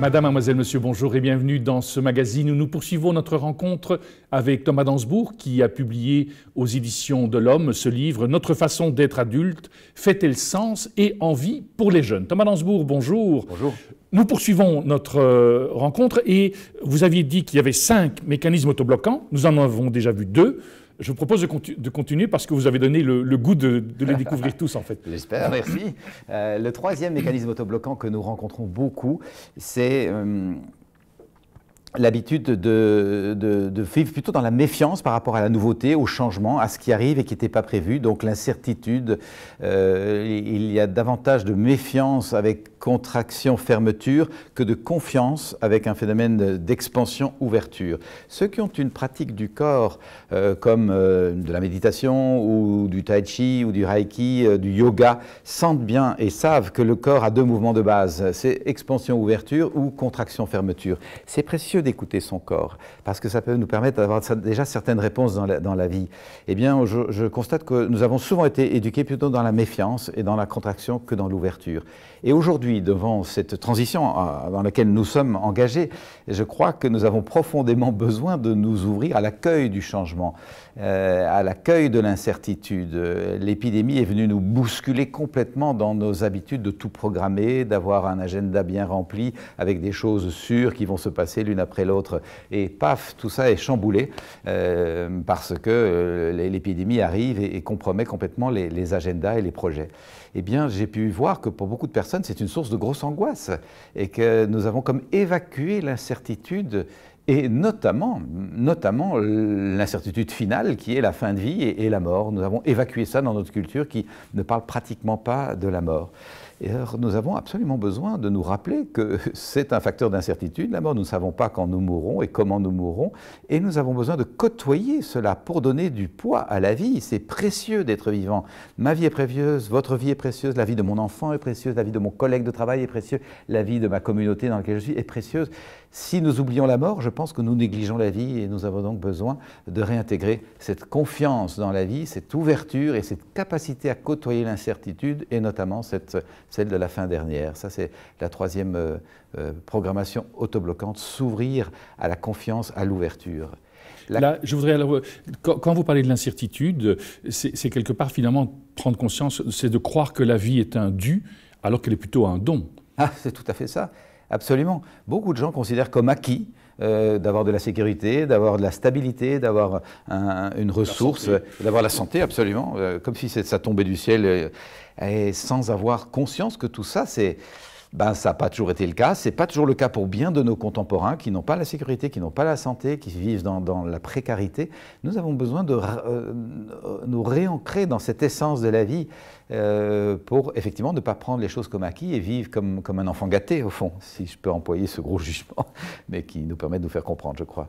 Madame, mademoiselle, monsieur, bonjour et bienvenue dans ce magazine où nous poursuivons notre rencontre avec Thomas d'Ansbourg qui a publié aux éditions de l'Homme ce livre « Notre façon d'être adulte, fait-elle sens et envie pour les jeunes ?» Thomas d'Ansbourg, bonjour. Bonjour. Nous poursuivons notre rencontre et vous aviez dit qu'il y avait 5 mécanismes autobloquants. Nous en avons déjà vu 2. Je vous propose de continuer parce que vous avez donné le goût de les découvrir tous, en fait. J'espère, merci. Le troisième mécanisme autobloquant que nous rencontrons beaucoup, c'est l'habitude de vivre plutôt dans la méfiance par rapport à la nouveauté, au changement, à ce qui arrive et qui n'était pas prévu. Donc l'incertitude, il y a davantage de méfiance avec contraction, fermeture, que de confiance avec un phénomène d'expansion, ouverture. Ceux qui ont une pratique du corps, comme de la méditation ou du tai chi ou du reiki, du yoga, sentent bien et savent que le corps a 2 mouvements de base, c'est expansion, ouverture ou contraction, fermeture. C'est précieux d'écouter son corps, parce que ça peut nous permettre d'avoir déjà certaines réponses dans la vie. Eh bien, je constate que nous avons souvent été éduqués plutôt dans la méfiance et dans la contraction que dans l'ouverture. Et aujourd'hui, devant cette transition dans laquelle nous sommes engagés, je crois que nous avons profondément besoin de nous ouvrir à l'accueil du changement, à l'accueil de l'incertitude. L'épidémie est venue nous bousculer complètement dans nos habitudes de tout programmer, d'avoir un agenda bien rempli avec des choses sûres qui vont se passer l'une après l'autre. Et paf, tout ça est chamboulé parce que l'épidémie arrive et compromet complètement les agendas et les projets. Eh bien, j'ai pu voir que pour beaucoup de personnes, c'est une source de grosse angoisse et que nous avons comme évacué l'incertitude et notamment l'incertitude finale qui est la fin de vie et la mort. Nous avons évacué ça dans notre culture qui ne parle pratiquement pas de la mort. Et alors, nous avons absolument besoin de nous rappeler que c'est un facteur d'incertitude, la mort. Nous ne savons pas quand nous mourrons et comment nous mourrons. Et nous avons besoin de côtoyer cela pour donner du poids à la vie. C'est précieux d'être vivant. Ma vie est précieuse, votre vie est précieuse, la vie de mon enfant est précieuse, la vie de mon collègue de travail est précieuse, la vie de ma communauté dans laquelle je suis est précieuse. Si nous oublions la mort, je pense que nous négligeons la vie et nous avons donc besoin de réintégrer cette confiance dans la vie, cette ouverture et cette capacité à côtoyer l'incertitude et notamment celle de la fin dernière. Ça, c'est la troisième programmation autobloquante, s'ouvrir à la confiance, à l'ouverture. Là, je voudrais alors, quand vous parlez de l'incertitude, c'est quelque part finalement prendre conscience, c'est de croire que la vie est un dû alors qu'elle est plutôt un don. Ah, c'est tout à fait ça, absolument. Beaucoup de gens considèrent comme acquis d'avoir de la sécurité, d'avoir de la stabilité, d'avoir une ressource, d'avoir la santé, absolument, comme si ça tombait du ciel, et sans avoir conscience que tout ça, ça n'a pas toujours été le cas. Ce n'est pas toujours le cas pour bien de nos contemporains qui n'ont pas la sécurité, qui n'ont pas la santé, qui vivent dans la précarité. Nous avons besoin de nous réancrer dans cette essence de la vie pour effectivement ne pas prendre les choses comme acquis et vivre comme un enfant gâté, au fond, si je peux employer ce gros jugement, mais qui nous permet de nous faire comprendre, je crois.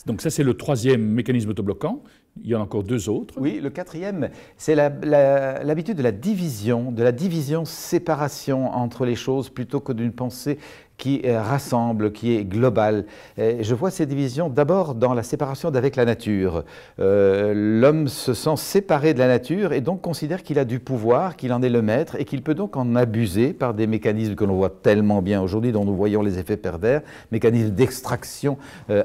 Donc ça, c'est le troisième mécanisme autobloquant. Il y en a encore 2 autres. Oui, le quatrième, c'est l'habitude de la division, séparation entre les choses plutôt que d'une pensée qui rassemble, qui est globale. Et je vois ces divisions d'abord dans la séparation d'avec la nature. L'homme se sent séparé de la nature et donc considère qu'il a du pouvoir, qu'il en est le maître et qu'il peut donc en abuser par des mécanismes que l'on voit tellement bien aujourd'hui, dont nous voyons les effets pervers, mécanismes d'extraction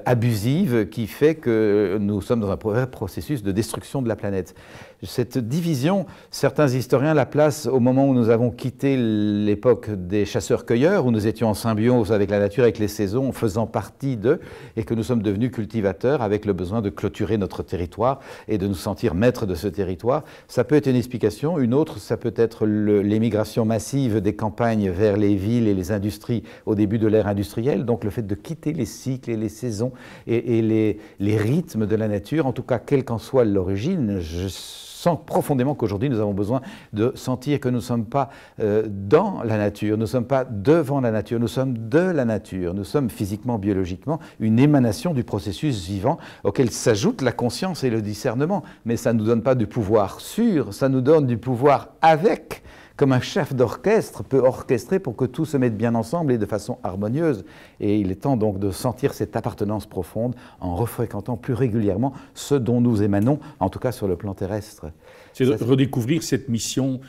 abusive qui fait que nous sommes dans un processus de destruction de la planète. Cette division, certains historiens la placent au moment où nous avons quitté l'époque des chasseurs-cueilleurs, où nous étions en symbiose avec la nature, avec les saisons, faisant partie d'eux, et que nous sommes devenus cultivateurs avec le besoin de clôturer notre territoire et de nous sentir maîtres de ce territoire. Ça peut être une explication. Une autre, ça peut être l'émigration massive des campagnes vers les villes et les industries au début de l'ère industrielle, donc le fait de quitter les cycles et les saisons et les rythmes de la nature, en tout cas, quelle qu'en soit l'origine. Je sens profondément qu'aujourd'hui, nous avons besoin de sentir que nous ne sommes pas dans la nature, nous ne sommes pas devant la nature, nous sommes de la nature. Nous sommes physiquement, biologiquement, une émanation du processus vivant auquel s'ajoute la conscience et le discernement. Mais ça ne nous donne pas du pouvoir sur, ça nous donne du pouvoir avec, comme un chef d'orchestre peut orchestrer pour que tout se mette bien ensemble et de façon harmonieuse. Et il est temps donc de sentir cette appartenance profonde en refréquentant plus régulièrement ce dont nous émanons, en tout cas sur le plan terrestre. C'est de redécouvrir cette mission,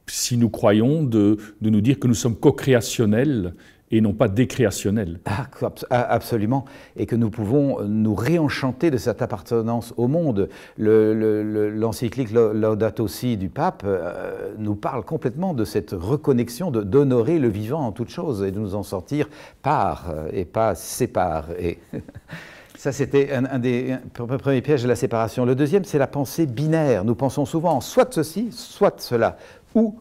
si nous croyons, de nous dire que nous sommes co-créationnels et non pas décréationnelle. Absolument, et que nous pouvons nous réenchanter de cette appartenance au monde. L'encyclique Laudato Si du pape nous parle complètement de cette reconnexion, d'honorer le vivant en toute chose et de nous en sortir par et pas sépare. Et ça, c'était un des premiers pièges de la séparation. Le deuxième, c'est la pensée binaire. Nous pensons souvent en soit ceci, soit cela, ou.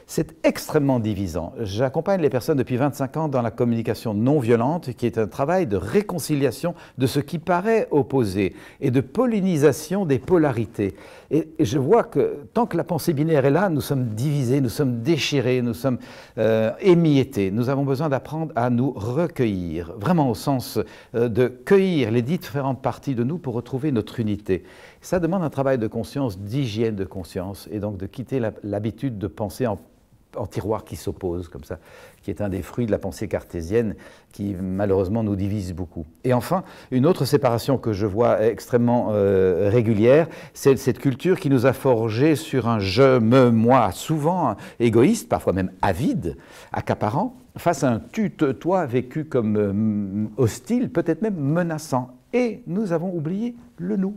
C'est extrêmement divisant. J'accompagne les personnes depuis 25 ans dans la communication non violente, qui est un travail de réconciliation de ce qui paraît opposé et de pollinisation des polarités. Et je vois que tant que la pensée binaire est là, nous sommes divisés, nous sommes déchirés, nous sommes émiettés. Nous avons besoin d'apprendre à nous recueillir, vraiment au sens de cueillir les différentes parties de nous pour retrouver notre unité. Ça demande un travail de conscience, d'hygiène de conscience, et donc de quitter l'habitude de penser en tiroirs qui s'opposent, comme ça, qui est un des fruits de la pensée cartésienne qui malheureusement nous divise beaucoup. Et enfin, une autre séparation que je vois extrêmement régulière, c'est cette culture qui nous a forgés sur un je, me, moi, souvent égoïste, parfois même avide, accaparant, face à un tu, toi vécu comme hostile, peut-être même menaçant. Et nous avons oublié le nous.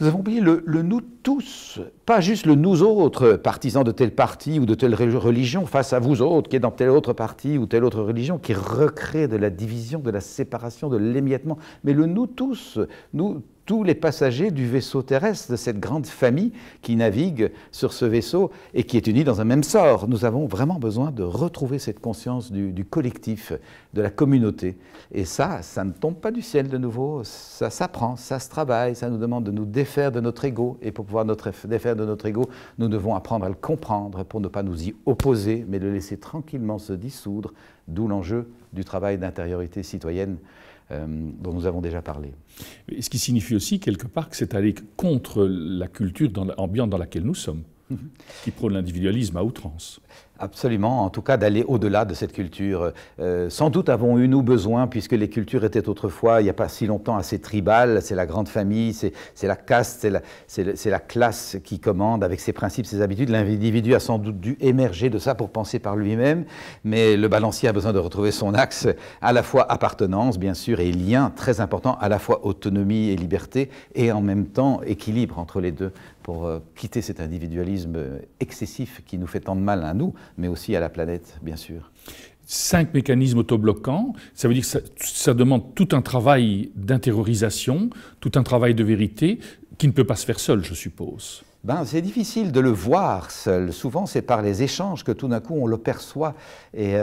Nous avons oublié le nous tous, pas juste le nous autres, partisans de tel parti ou de telle religion, face à vous autres, qui est dans telle autre parti ou telle autre religion, qui recrée de la division, de la séparation, de l'émiettement, mais le nous tous, nous tous les passagers du vaisseau terrestre, de cette grande famille qui navigue sur ce vaisseau et qui est unie dans un même sort. Nous avons vraiment besoin de retrouver cette conscience du collectif, de la communauté. Et ça ne tombe pas du ciel de nouveau, ça s'apprend, ça se travaille, ça nous demande de nous défaire de notre ego. Et pour pouvoir défaire de notre ego, nous devons apprendre à le comprendre pour ne pas nous y opposer, mais le laisser tranquillement se dissoudre, d'où l'enjeu du travail d'intériorité citoyenne dont nous avons déjà parlé. Ce qui signifie aussi, quelque part, que c'est aller contre la culture ambiante dans laquelle nous sommes, qui prône l'individualisme à outrance. Absolument, en tout cas d'aller au-delà de cette culture. Sans doute avons eu nous besoin, puisque les cultures étaient autrefois, il n'y a pas si longtemps, assez tribales, c'est la grande famille, c'est la caste, c'est la classe qui commande avec ses principes, ses habitudes. L'individu a sans doute dû émerger de ça pour penser par lui-même, mais le balancier a besoin de retrouver son axe, à la fois appartenance, bien sûr, et lien très important, à la fois autonomie et liberté, et en même temps équilibre entre les deux, pour quitter cet individualisme excessif qui nous fait tant de mal à nous, mais aussi à la planète, bien sûr. 5 mécanismes autobloquants, ça veut dire que ça demande tout un travail d'intériorisation, tout un travail de vérité, qui ne peut pas se faire seul, je suppose. C'est difficile de le voir seul. Souvent, c'est par les échanges que tout d'un coup, on le perçoit. Et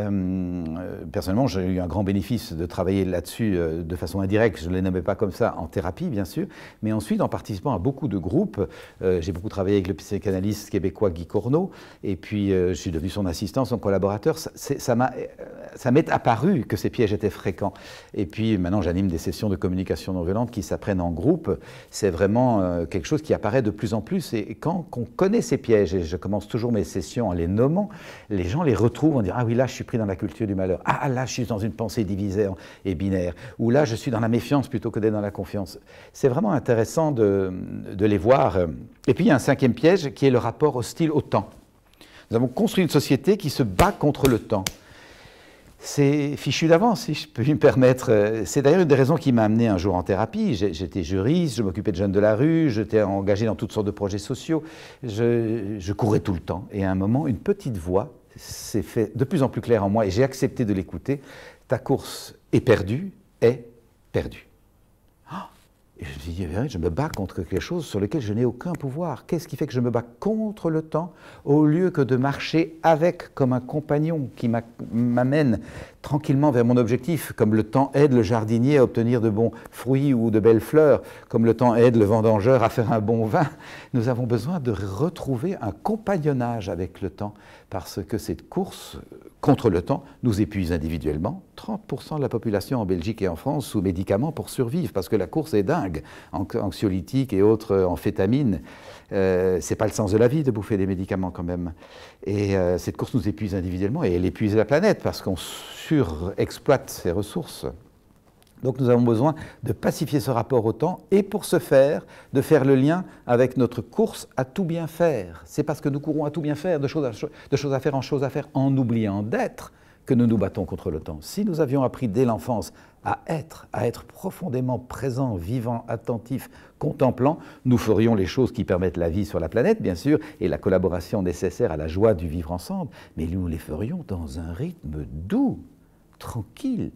personnellement, j'ai eu un grand bénéfice de travailler là-dessus de façon indirecte. Je ne les nommais pas comme ça en thérapie, bien sûr. Mais ensuite, en participant à beaucoup de groupes, j'ai beaucoup travaillé avec le psychanalyste québécois Guy Corneau. Et puis, je suis devenu son assistant, son collaborateur. Ça m'est apparu que ces pièges étaient fréquents. Et puis, maintenant, j'anime des sessions de communication non violente qui s'apprennent en groupe. C'est vraiment quelque chose qui apparaît de plus en plus. Et quand on connaît ces pièges, et je commence toujours mes sessions en les nommant, les gens les retrouvent, on dit « Ah oui, là, je suis pris dans la culture du malheur. Ah, là, je suis dans une pensée divisée et binaire. Ou là, je suis dans la méfiance plutôt que d'être dans la confiance. » C'est vraiment intéressant de les voir. Et puis, il y a un 5e piège qui est le rapport hostile au temps. Nous avons construit une société qui se bat contre le temps. C'est fichu d'avance, si je peux me permettre. C'est d'ailleurs une des raisons qui m'a amené un jour en thérapie. J'étais juriste, je m'occupais de jeunes de la rue, j'étais engagé dans toutes sortes de projets sociaux. Je courais tout le temps. Et à un moment, une petite voix s'est fait de plus en plus claire en moi et j'ai accepté de l'écouter. Ta course est perdue, est perdue. Et je me suis dit, je me bats contre quelque chose sur lequel je n'ai aucun pouvoir. Qu'est-ce qui fait que je me bats contre le temps au lieu que de marcher avec comme un compagnon qui m'amène tranquillement vers mon objectif, comme le temps aide le jardinier à obtenir de bons fruits ou de belles fleurs, comme le temps aide le vendangeur à faire un bon vin. Nous avons besoin de retrouver un compagnonnage avec le temps parce que cette course contre le temps nous épuise individuellement. 30% de la population en Belgique et en France sous médicaments pour survivre parce que la course est dingue, anxiolytiques et autres amphétamines. C'est pas le sens de la vie de bouffer des médicaments quand même. Et cette course nous épuise individuellement et elle épuise la planète parce qu'on surexploite ses ressources. Donc nous avons besoin de pacifier ce rapport au temps et pour ce faire, de faire le lien avec notre course à tout bien faire. C'est parce que nous courons à tout bien faire, de choses à faire en choses à faire, en oubliant d'être, que nous nous battons contre le temps. Si nous avions appris dès l'enfance à être profondément présent, vivant, attentif, contemplant, nous ferions les choses qui permettent la vie sur la planète, bien sûr, et la collaboration nécessaire à la joie du vivre ensemble, mais nous les ferions dans un rythme doux, tranquille.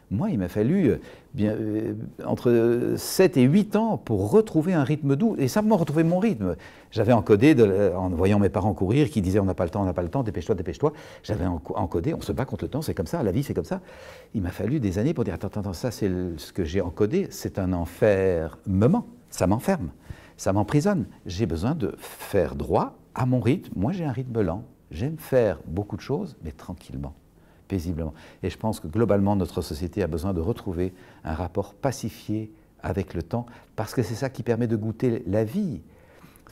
Moi, il m'a fallu entre 7 et 8 ans pour retrouver un rythme doux, et simplement retrouver mon rythme. J'avais encodé, en voyant mes parents courir, qui disaient « on n'a pas le temps, dépêche-toi, dépêche-toi ». J'avais encodé, on se bat contre le temps, c'est comme ça, la vie c'est comme ça. Il m'a fallu des années pour dire « attends, ça c'est ce que j'ai encodé, c'est un enfermement, ça m'enferme, ça m'emprisonne. J'ai besoin de faire droit à mon rythme. Moi j'ai un rythme lent, j'aime faire beaucoup de choses, mais tranquillement. » Paisiblement. Et je pense que globalement, notre société a besoin de retrouver un rapport pacifié avec le temps, parce que c'est ça qui permet de goûter la vie.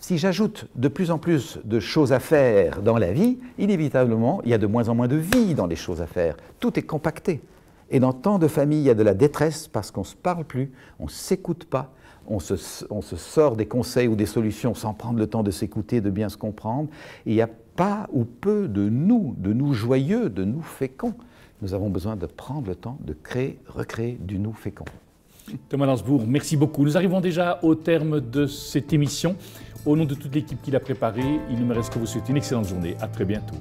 Si j'ajoute de plus en plus de choses à faire dans la vie, inévitablement, il y a de moins en moins de vie dans les choses à faire. Tout est compacté. Et dans tant de familles, il y a de la détresse parce qu'on ne se parle plus, on ne s'écoute pas, on se sort des conseils ou des solutions sans prendre le temps de s'écouter, de bien se comprendre. Et il y a pas ou peu de nous joyeux, de nous féconds. Nous avons besoin de prendre le temps de créer, recréer du nous fécond. Thomas Danzbourg, merci beaucoup. Nous arrivons déjà au terme de cette émission. Au nom de toute l'équipe qui l'a préparée, il ne me reste que vous souhaiter une excellente journée. À très bientôt.